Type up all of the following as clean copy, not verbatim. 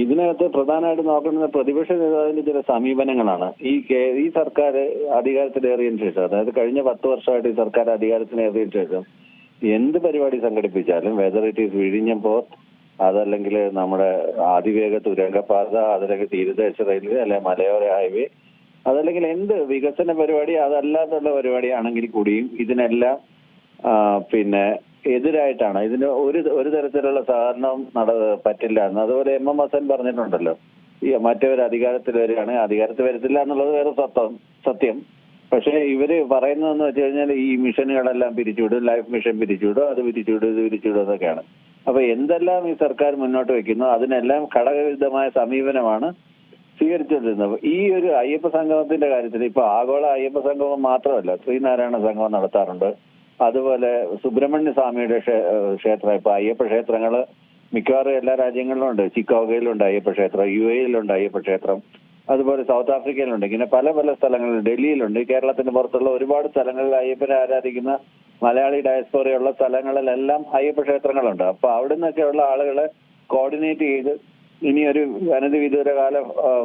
ഇതിനകത്ത് പ്രധാനമായിട്ട് നോക്കുന്നത് പ്രതിപക്ഷ നേതാവിന്റെ ചില സമീപനങ്ങളാണ്. ഈ സർക്കാർ അധികാരത്തിലേറിയതിനു ശേഷം, അതായത് കഴിഞ്ഞ 10 വർഷമായിട്ട് ഈ സർക്കാർ അധികാരത്തിലേറിയതിനു ശേഷം എന്ത് പരിപാടി സംഘടിപ്പിച്ചാലും, വെദർ ഇറ്റ് ഈസ് വിഴിഞ്ഞം പോർട്ട്, അതല്ലെങ്കിൽ നമ്മുടെ അതിവേഗ തുരങ്കപാത, അതല്ലെങ്കിൽ തീരദേശ റെയിൽവേ, അല്ലെ മലയോര ഹൈവേ, അതല്ലെങ്കിൽ എന്ത് വികസന പരിപാടി അതല്ലാത്തുള്ള പരിപാടിയാണെങ്കിൽ കൂടിയും ഇതിനെല്ലാം പിന്നെ എതിരായിട്ടാണ്. ഇതിന് ഒരു തരത്തിലുള്ള സഹകരണം പറ്റില്ല എന്ന്. അതുപോലെ MMSN പറഞ്ഞിട്ടുണ്ടല്ലോ, ഈ മറ്റവർ അധികാരത്തിൽ വരികയാണെങ്കിൽ അധികാരത്തിൽ വരത്തില്ല എന്നുള്ളത് വേറെ സത്യം. പക്ഷെ ഇവര് പറയുന്നതെന്ന് വെച്ച് കഴിഞ്ഞാൽ ഈ മിഷനുകളെല്ലാം പിരിച്ചുവിടും, ലൈഫ് മിഷൻ പിരിച്ചുവിടും, അത് പിരിച്ചുവിടും, ഇത് പിരിച്ചുവിടും എന്നൊക്കെയാണ്. അപ്പൊ എന്തെല്ലാം ഈ സർക്കാർ മുന്നോട്ട് വെക്കുന്നു അതിനെല്ലാം ഘടകവിരുദ്ധമായ സമീപനമാണ് സ്വീകരിച്ചുകൊണ്ടിരുന്നത്. ഈ ഒരു അയ്യപ്പ സംഗമത്തിന്റെ കാര്യത്തിൽ ഇപ്പൊ ആഗോള അയ്യപ്പ സംഗമം മാത്രമല്ല, ശ്രീനാരായണ സംഗമം നടത്താറുണ്ട്. അതുപോലെ സുബ്രഹ്മണ്യ സ്വാമിയുടെ ക്ഷേത്രം, ഇപ്പൊ അയ്യപ്പ ക്ഷേത്രങ്ങള് മിക്കവാറും എല്ലാ രാജ്യങ്ങളിലും ഉണ്ട്. ചിക്കാഗോയിലുണ്ട് അയ്യപ്പ ക്ഷേത്രം, UAE-യിലുണ്ട് അയ്യപ്പ ക്ഷേത്രം, അതുപോലെ സൗത്ത് ആഫ്രിക്കയിലുണ്ട്. ഇങ്ങനെ പല പല സ്ഥലങ്ങളിലും, ഡൽഹിയിലുണ്ട്. കേരളത്തിന് പുറത്തുള്ള ഒരുപാട് സ്ഥലങ്ങളിൽ അയ്യപ്പനെ ആരാധിക്കുന്ന മലയാളി ഡയസ്പോറയുള്ള സ്ഥലങ്ങളിലെല്ലാം അയ്യപ്പ ക്ഷേത്രങ്ങളുണ്ട്. അപ്പൊ അവിടെ നിന്നൊക്കെയുള്ള ആളുകളെ കോർഡിനേറ്റ് ചെയ്ത് ഇനി ഒരു അനധിവിദൂരകാല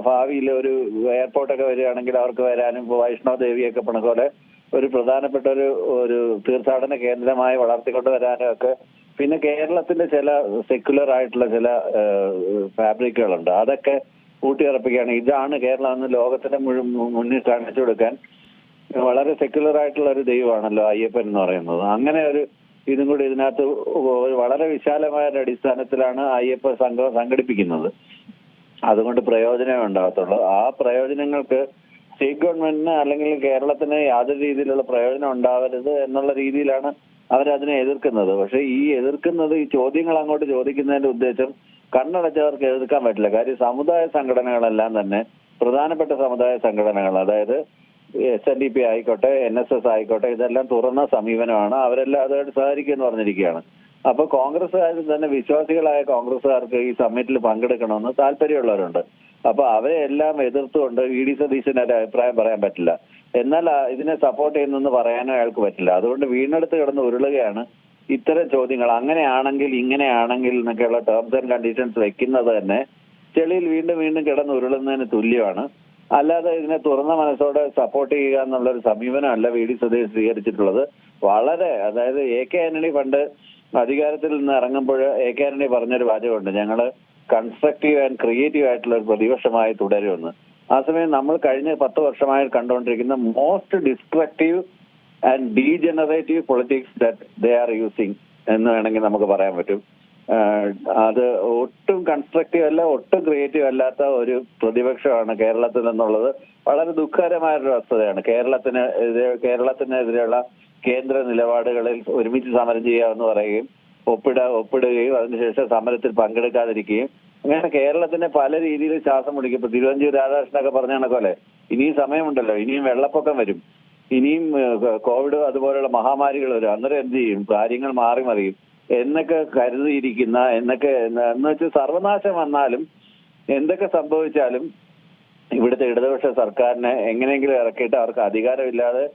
ഭാവിയിൽ ഒരു എയർപോർട്ടൊക്കെ വരികയാണെങ്കിൽ അവർക്ക് വരാനും, വൈഷ്ണവ ദേവിയൊക്കെ പോലെ ഒരു പ്രധാനപ്പെട്ട ഒരു തീർത്ഥാടന കേന്ദ്രമായി വളർത്തിക്കൊണ്ട് വരാനും ഒക്കെ. പിന്നെ കേരളത്തിന്റെ ചില സെക്യുലർ ആയിട്ടുള്ള ചില ഫാബ്രിക്കുകളുണ്ട്, അതൊക്കെ ഊട്ടിയുറപ്പിക്കുകയാണ്. ഇതാണ് കേരളം എന്ന് ലോകത്തിന്റെ മുന്നിൽ കാണിച്ചു കൊടുക്കാൻ വളരെ സെക്യുലർ ആയിട്ടുള്ള ഒരു ദൈവമാണല്ലോ അയ്യപ്പൻ എന്ന് പറയുന്നത്. അങ്ങനെ ഒരു ഇതും കൂടി ഇതിനകത്ത് വളരെ വിശാലമായ ഒരു അടിസ്ഥാനത്തിലാണ് അയ്യപ്പ സംഘം സംഘടിപ്പിക്കുന്നത്. അതുകൊണ്ട് പ്രയോജനമേ ഉണ്ടാകത്തുള്ളൂ. ആ പ്രയോജനങ്ങൾക്ക് സ്റ്റേറ്റ് ഗവൺമെന്റിന് അല്ലെങ്കിൽ കേരളത്തിന് യാതൊരു രീതിയിലുള്ള പ്രയോജനം ഉണ്ടാവരുത് എന്നുള്ള രീതിയിലാണ് അവരതിനെ എതിർക്കുന്നത്. പക്ഷെ ഈ എതിർക്കുന്നത്, ഈ ചോദ്യങ്ങൾ അങ്ങോട്ട് ചോദിക്കുന്നതിന്റെ ഉദ്ദേശം കണ്ണടച്ചവർക്ക് എതിർക്കാൻ പറ്റില്ല. കാര്യം സമുദായ സംഘടനകളെല്ലാം തന്നെ, പ്രധാനപ്പെട്ട സമുദായ സംഘടനകൾ, അതായത് SNDP ആയിക്കോട്ടെ, NSS ആയിക്കോട്ടെ, ഇതെല്ലാം തുറന്ന സമീപനമാണ്. അവരെല്ലാം അതുമായിട്ട് സഹകരിക്കുമെന്ന് പറഞ്ഞിരിക്കുകയാണ്. അപ്പൊ കോൺഗ്രസ്സുകാരിൽ തന്നെ വിശ്വാസികളായ കോൺഗ്രസ്സുകാർക്ക് ഈ സമ്മിറ്റിൽ പങ്കെടുക്കണമെന്ന് താല്പര്യമുള്ളവരുണ്ട്. അപ്പൊ അവരെ എല്ലാം എതിർത്തുകൊണ്ട് VD സതീശന് ഒരു അഭിപ്രായം പറയാൻ പറ്റില്ല. എന്നാൽ ഇതിനെ സപ്പോർട്ട് ചെയ്യുന്നെന്ന് പറയാനും അയാൾക്ക് പറ്റില്ല. അതുകൊണ്ട് വീണെടുത്ത് കിടന്ന് ഉരുളുകയാണ് ഇത്തരം ചോദ്യങ്ങൾ. അങ്ങനെയാണെങ്കിൽ ഇങ്ങനെയാണെങ്കിൽ എന്നൊക്കെയുള്ള ടേംസ് ആൻഡ് കണ്ടീഷൻസ് വെക്കുന്നത് തന്നെ ചെളിയിൽ വീണ്ടും വീണ്ടും കിടന്ന് ഉരുളുന്നതിന് തുല്യമാണ്. അല്ലാതെ ഇതിനെ തുറന്ന മനസ്സോടെ സപ്പോർട്ട് ചെയ്യുക എന്നുള്ളൊരു സമീപനമല്ല VD സതീശൻ സ്വീകരിച്ചിട്ടുള്ളത്. വളരെ, അതായത് AK ആന്റണി പണ്ട് അധികാരത്തിൽ നിന്ന് ഇറങ്ങുമ്പോൾ AK ആന്റണി പറഞ്ഞൊരു വാചകമുണ്ട്, ഞങ്ങള് കൺസ്ട്രക്റ്റീവ് ആൻഡ് ക്രിയേറ്റീവ് ആയിട്ടുള്ള ഒരു പ്രതിപക്ഷമായി തുടരുമെന്ന്. ആ സമയം നമ്മൾ കഴിഞ്ഞ 10 വർഷമായി കണ്ടുകൊണ്ടിരിക്കുന്ന most destructive and degenerative politics that they are using എന്ന് വേണമെങ്കിൽ നമുക്ക് പറയാൻ പറ്റും. അത് ഒട്ടും കൺസ്ട്രക്റ്റീവ് അല്ല, ഒട്ടും ക്രിയേറ്റീവ് അല്ലാത്ത ഒരു പ്രതിപക്ഷമാണ് കേരളത്തിൽ നിന്നുള്ളത്. വളരെ ദുഃഖകരമായൊരു വസ്തുതയാണ്. കേരളത്തിനെതിരെയുള്ള കേന്ദ്ര നിലപാടുകളിൽ ഒരുമിച്ച് സമരം ചെയ്യാമെന്ന് പറയുകയും ഒപ്പിടുകയും അതിനുശേഷം സമരത്തിൽ പങ്കെടുക്കാതിരിക്കുകയും, അങ്ങനെ കേരളത്തിന്റെ പല രീതിയിൽ ശ്വാസം മുടിക്കും. ഇപ്പൊ തിരുവഞ്ചൂർ രാധാകൃഷ്ണനൊക്കെ പറഞ്ഞ കണക്കല്ലേ, ഇനിയും സമയമുണ്ടല്ലോ, ഇനിയും വെള്ളപ്പൊക്കം വരും, ഇനിയും കോവിഡ് അതുപോലുള്ള മഹാമാരികൾ വരും, അന്നേരം എന്ത് ചെയ്യും, കാര്യങ്ങൾ മാറി മറിയും എന്നൊക്കെ കരുതിയിരിക്കുന്ന, എന്ന് വെച്ചാൽ സർവനാശം വന്നാലും എന്തൊക്കെ സംഭവിച്ചാലും ഇവിടുത്തെ ഇടതുപക്ഷ സർക്കാരിനെ എങ്ങനെയെങ്കിലും ഇറക്കിയിട്ട് അവർക്ക് അധികാരമില്ലാതെ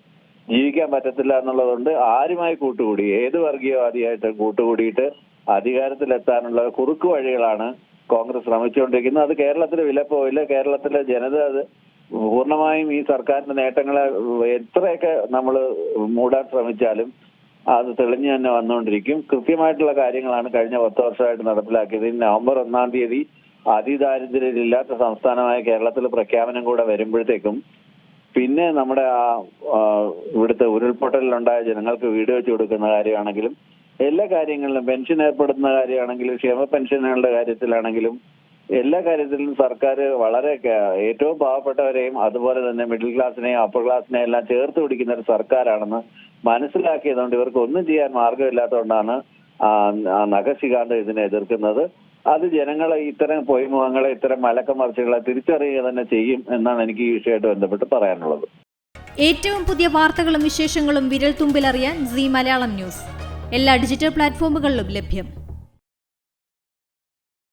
ജീവിക്കാൻ പറ്റത്തില്ല എന്നുള്ളതുകൊണ്ട് ആരുമായി കൂട്ടുകൂടി, ഏത് വർഗീയവാദിയായിട്ട് കൂട്ടുകൂടിയിട്ട് അധികാരത്തിലെത്താനുള്ള കുറുക്കു വഴികളാണ് കോൺഗ്രസ് ശ്രമിച്ചുകൊണ്ടിരിക്കുന്നത്. അത് കേരളത്തിൽ വിലപ്പോയില്ല. കേരളത്തിലെ ജനത അത് പൂർണ്ണമായും ഈ സർക്കാരിന്റെ നേട്ടങ്ങളെ എത്രയൊക്കെ നമ്മൾ മൂടാൻ ശ്രമിച്ചാലും അത് തെളിഞ്ഞു തന്നെ വന്നുകൊണ്ടിരിക്കും. കൃത്യമായിട്ടുള്ള കാര്യങ്ങളാണ് കഴിഞ്ഞ 10 വർഷമായിട്ട് നടപ്പിലാക്കിയത്. നവംബർ 1-ാം തീയതി അതിദാരിദ്ര്യമില്ലാത്ത സംസ്ഥാനമായ കേരളത്തിൽ പ്രഖ്യാപനം കൂടെ വരുമ്പോഴത്തേക്കും പിന്നെ നമ്മുടെ ഇവിടുത്തെ ഉരുൾപൊട്ടലിലുണ്ടായ ജനങ്ങൾക്ക് വീട് വെച്ച് കൊടുക്കുന്ന കാര്യമാണെങ്കിലും, എല്ലാ കാര്യങ്ങളിലും, പെൻഷൻ ഏർപ്പെടുത്തുന്ന കാര്യമാണെങ്കിലും, ക്ഷേമ പെൻഷനുകളുടെ കാര്യത്തിലാണെങ്കിലും, എല്ലാ കാര്യത്തിലും സർക്കാർ വളരെ ഏറ്റവും പാവപ്പെട്ടവരെയും അതുപോലെ തന്നെ മിഡിൽ ക്ലാസിനെയും അപ്പർ ക്ലാസിനെയും എല്ലാം ചേർത്ത് പിടിക്കുന്ന ഒരു സർക്കാരാണെന്ന് മനസ്സിലാക്കിയതുകൊണ്ട് ഇവർക്ക് ഒന്നും ചെയ്യാൻ മാർഗമില്ലാത്തതുകൊണ്ടാണ് നഖശികാന്ത് ഇതിനെ എതിർക്കുന്നത്. അത് ജനങ്ങളെ ഇത്തരം പൊയ്മുഖങ്ങളെ, ഇത്തരം മലക്കമർച്ചകളെ തിരിച്ചറിയുക തന്നെ ചെയ്യും എന്നാണ് എനിക്ക് ഈ വിഷയമായിട്ട് ബന്ധപ്പെട്ട് പറയാനുള്ളത്. ഏറ്റവും പുതിയ വാർത്തകളും വിശേഷങ്ങളും വിരൽ തുമ്പിലറിയാൻ Zee മലയാളം ന്യൂസ് എല്ലാ ഡിജിറ്റൽ പ്ലാറ്റ്ഫോമുകളിലും ലഭ്യം.